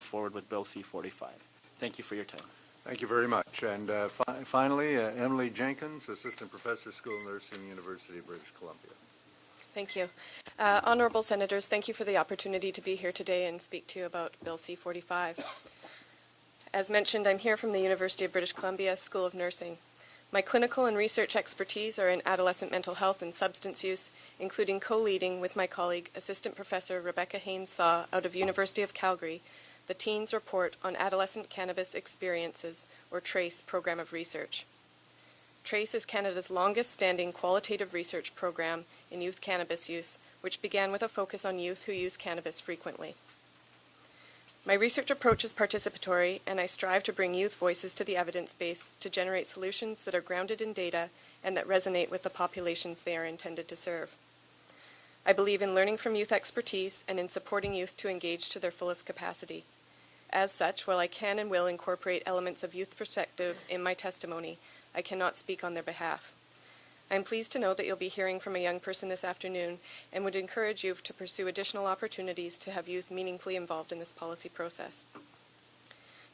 forward with Bill C45. Thank you for your time. Thank you very much. And finally, Emily Jenkins, Assistant Professor, School of Nursing, University of British Columbia. Thank you. Honorable Senators, thank you for the opportunity to be here today and speak to you about Bill C45. As mentioned, I'm here from the University of British Columbia School of Nursing. My clinical and research expertise are in adolescent mental health and substance use, including co-leading with my colleague, Assistant Professor Rebecca Haynes-Saw out of University of Calgary, the Teens Report on Adolescent Cannabis Experiences, or TRACE, program of research. TRACE is Canada's longest-standing qualitative research program in youth cannabis use, which began with a focus on youth who use cannabis frequently. My research approach is participatory, and I strive to bring youth voices to the evidence base to generate solutions that are grounded in data and that resonate with the populations they are intended to serve. I believe in learning from youth expertise and in supporting youth to engage to their fullest capacity. As such, while I can and will incorporate elements of youth perspective in my testimony, I cannot speak on their behalf. I am pleased to know that you'll be hearing from a young person this afternoon and would encourage you to pursue additional opportunities to have youth meaningfully involved in this policy process.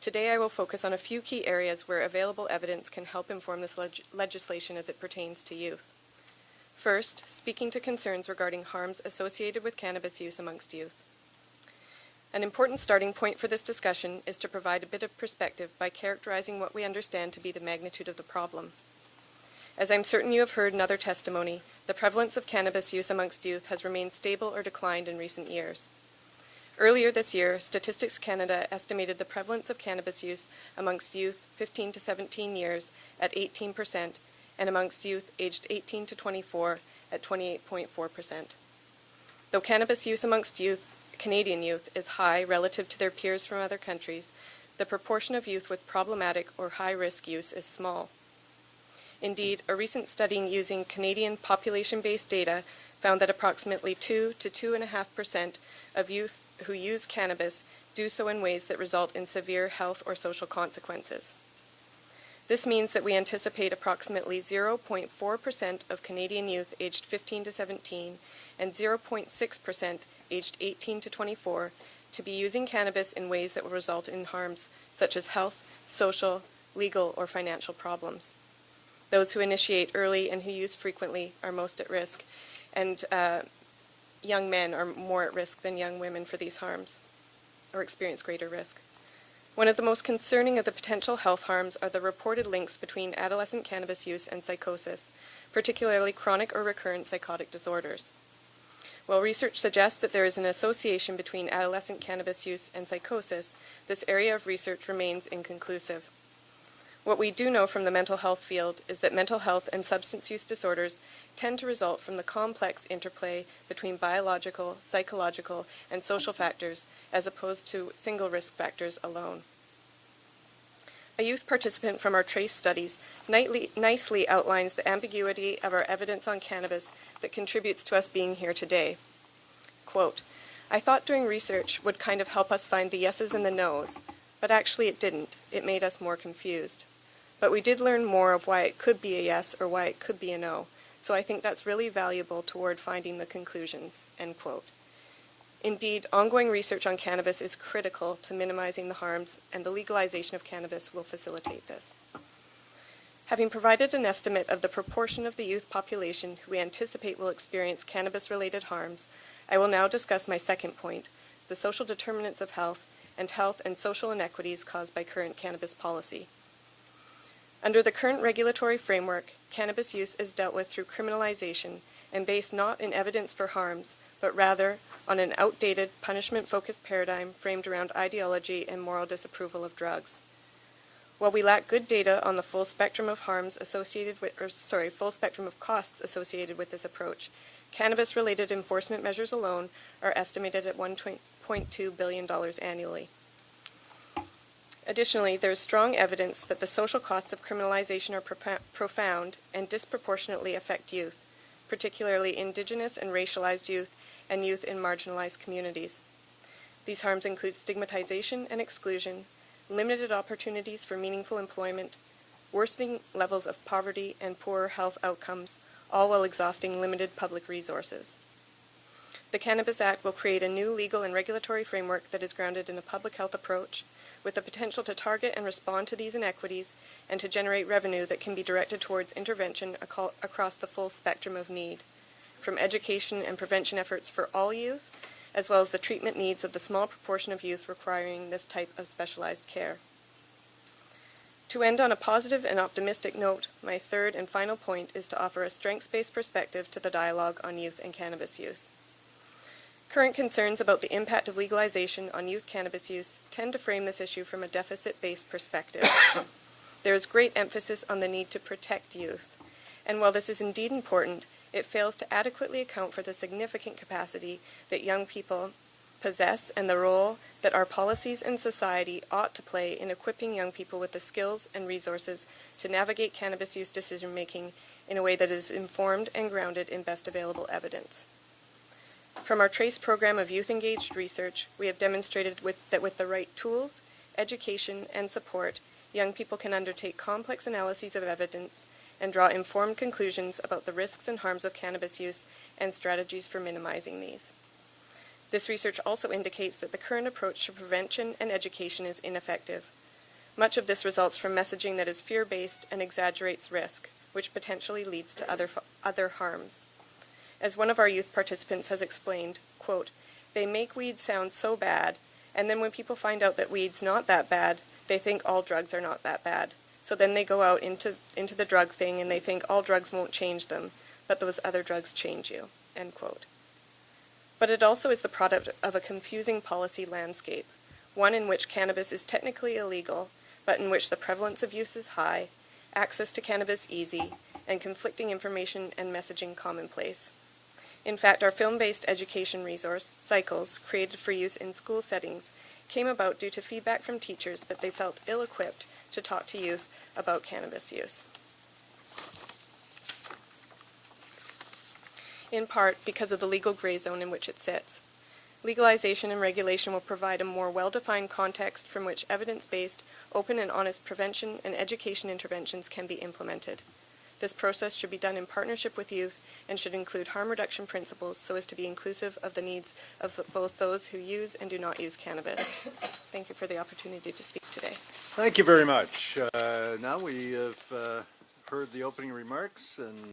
Today I will focus on a few key areas where available evidence can help inform this legislation as it pertains to youth. First, speaking to concerns regarding harms associated with cannabis use amongst youth. An important starting point for this discussion is to provide a bit of perspective by characterizing what we understand to be the magnitude of the problem. As I'm certain you have heard in other testimony, the prevalence of cannabis use amongst youth has remained stable or declined in recent years. Earlier this year, Statistics Canada estimated the prevalence of cannabis use amongst youth 15 to 17 years at 18% and amongst youth aged 18 to 24 at 28.4%. Though cannabis use amongst Canadian youth is high relative to their peers from other countries, the proportion of youth with problematic or high-risk use is small. Indeed, a recent study using Canadian population-based data found that approximately 2 to 2.5% of youth who use cannabis do so in ways that result in severe health or social consequences. This means that we anticipate approximately 0.4% of Canadian youth aged 15 to 17 and 0.6% aged 18 to 24 to be using cannabis in ways that will result in harms such as health, social, legal, or financial problems. Those who initiate early and who use frequently are most at risk, and young men are more at risk than young women for these harms, or experience greater risk. One of the most concerning of the potential health harms are the reported links between adolescent cannabis use and psychosis, particularly chronic or recurrent psychotic disorders. While research suggests that there is an association between adolescent cannabis use and psychosis, this area of research remains inconclusive. What we do know from the mental health field is that mental health and substance use disorders tend to result from the complex interplay between biological, psychological, and social factors as opposed to single risk factors alone. A youth participant from our TRACE studies nicely outlines the ambiguity of our evidence on cannabis that contributes to us being here today. Quote, "I thought doing research would kind of help us find the yeses and the nos, but actually it didn't. It made us more confused. But we did learn more of why it could be a yes or why it could be a no, so I think that's really valuable toward finding the conclusions." End quote. Indeed, ongoing research on cannabis is critical to minimizing the harms, and the legalization of cannabis will facilitate this. Having provided an estimate of the proportion of the youth population who we anticipate will experience cannabis-related harms, I will now discuss my second point, the social determinants of health and social inequities caused by current cannabis policy. Under the current regulatory framework, cannabis use is dealt with through criminalization and based not in evidence for harms, but rather on an outdated, punishment-focused paradigm framed around ideology and moral disapproval of drugs. While we lack good data on the full spectrum of costs associated with this approach, cannabis-related enforcement measures alone are estimated at $1.2 billion annually. Additionally, there is strong evidence that the social costs of criminalization are profound and disproportionately affect youth, particularly Indigenous and racialized youth and youth in marginalized communities. These harms include stigmatization and exclusion, limited opportunities for meaningful employment, worsening levels of poverty and poorer health outcomes, all while exhausting limited public resources. The Cannabis Act will create a new legal and regulatory framework that is grounded in a public health approach, with the potential to target and respond to these inequities and to generate revenue that can be directed towards intervention across the full spectrum of need, from education and prevention efforts for all youth, as well as the treatment needs of the small proportion of youth requiring this type of specialized care. To end on a positive and optimistic note, my third and final point is to offer a strengths-based perspective to the dialogue on youth and cannabis use. Current concerns about the impact of legalization on youth cannabis use tend to frame this issue from a deficit-based perspective. There is great emphasis on the need to protect youth, and while this is indeed important, it fails to adequately account for the significant capacity that young people possess and the role that our policies and society ought to play in equipping young people with the skills and resources to navigate cannabis use decision-making in a way that is informed and grounded in best available evidence. From our TRACE program of youth-engaged research, we have demonstrated that with the right tools, education, and support, young people can undertake complex analyses of evidence and draw informed conclusions about the risks and harms of cannabis use and strategies for minimizing these. This research also indicates that the current approach to prevention and education is ineffective. Much of this results from messaging that is fear-based and exaggerates risk, which potentially leads to other harms. As one of our youth participants has explained, quote, "They make weed sound so bad, and then when people find out that weed's not that bad, they think all drugs are not that bad. So then they go out into the drug thing and they think all drugs won't change them, but those other drugs change you," end quote. But it also is the product of a confusing policy landscape, one in which cannabis is technically illegal, but in which the prevalence of use is high, access to cannabis easy, and conflicting information and messaging commonplace. In fact, our film-based education resource, Cycles, created for use in school settings, came about due to feedback from teachers that they felt ill-equipped to talk to youth about cannabis use. In part because of the legal gray zone in which it sits. Legalization and regulation will provide a more well-defined context from which evidence-based, open and honest prevention and education interventions can be implemented. This process should be done in partnership with youth and should include harm reduction principles so as to be inclusive of the needs of both those who use and do not use cannabis. Thank you for the opportunity to speak today. Thank you very much. Now we have heard the opening remarks, and